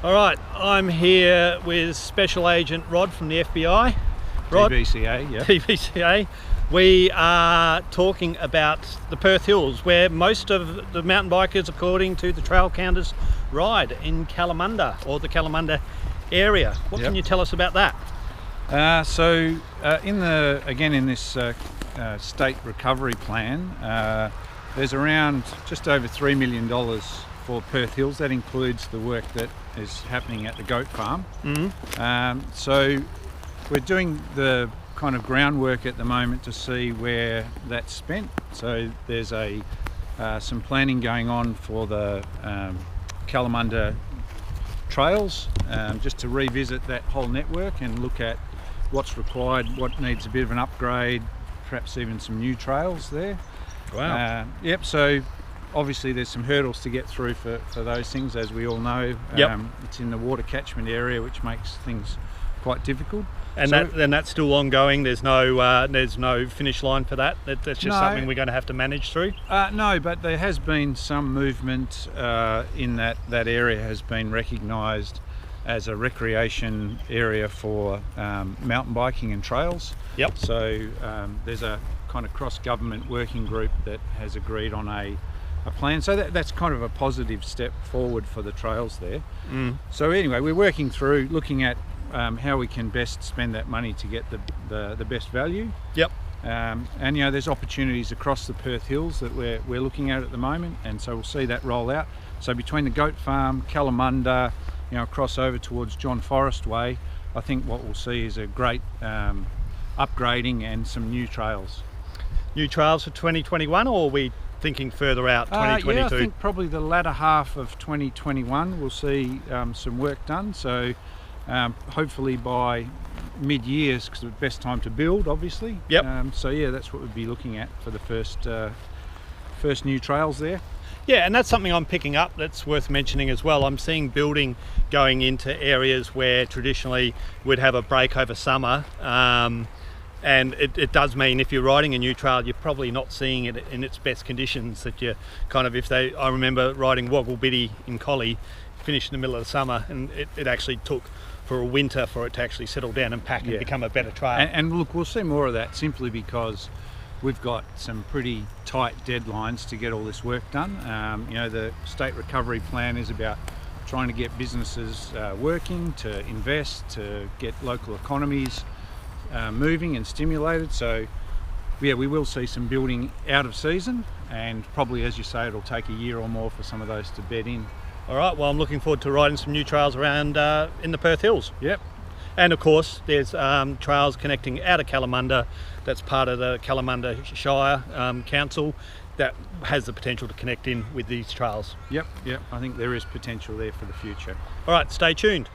All right, I'm here with Special Agent Rod from the FBI. Rod, TBCA, yeah. TBCA. We are talking about the Perth Hills, where most of the mountain bikers, according to the trail counters, ride in Kalamunda or the Kalamunda area. What can you tell us about that? In this state recovery plan, there's around just over $3 million for Perth Hills. That includes the work that is happening at the goat farm. So we're doing the kind of groundwork at the moment to see where that's spent. So there's some planning going on for the Kalamunda trails, just to revisit that whole network and look at what's required, what needs a bit of an upgrade, perhaps even some new trails there. Wow. So obviously there's some hurdles to get through for those things, as we all know. It's in the water catchment area, which makes things quite difficult. And that's still ongoing. There's no finish line for that. That's just something we're going to have to manage through. No, but there has been some movement in that area has been recognised as a recreation area for mountain biking and trails. So there's a kind of cross-government working group that has agreed on a plan. So that's kind of a positive step forward for the trails there. So anyway, we're working through looking at how we can best spend that money to get the best value. And there's opportunities across the Perth Hills that we're looking at the moment, and so we'll see that roll out. So between the goat farm, Kalamunda, across over towards John Forrest way, I think what we'll see is a great upgrading and some new trails. New trails for 2021, or are we thinking further out, 2022? I think probably the latter half of 2021 we'll see some work done. So hopefully by mid-years, because it's the best time to build, obviously. That's what we'd be looking at for the first new trails there. Yeah, and that's something I'm picking up that's worth mentioning as well. I'm seeing building going into areas where traditionally we'd have a break over summer. And it does mean if you're riding a new trail, you're probably not seeing it in its best conditions. That you kind of, I remember riding Woggle Biddy in Collie, finished in the middle of the summer, and it actually took for a winter for it to actually settle down and pack and become a better trail. And look, we'll see more of that simply because we've got some pretty tight deadlines to get all this work done. The state recovery plan is about trying to get businesses working, to invest, to get local economies moving and stimulated. So we will see some building out of season, and probably, as you say, it'll take a year or more for some of those to bed in. All right, well, I'm looking forward to riding some new trails around in the Perth Hills. And of course there's trails connecting out of Kalamunda. That's part of the Kalamunda Shire Council that has the potential to connect in with these trails. I think there is potential there for the future. All right, stay tuned.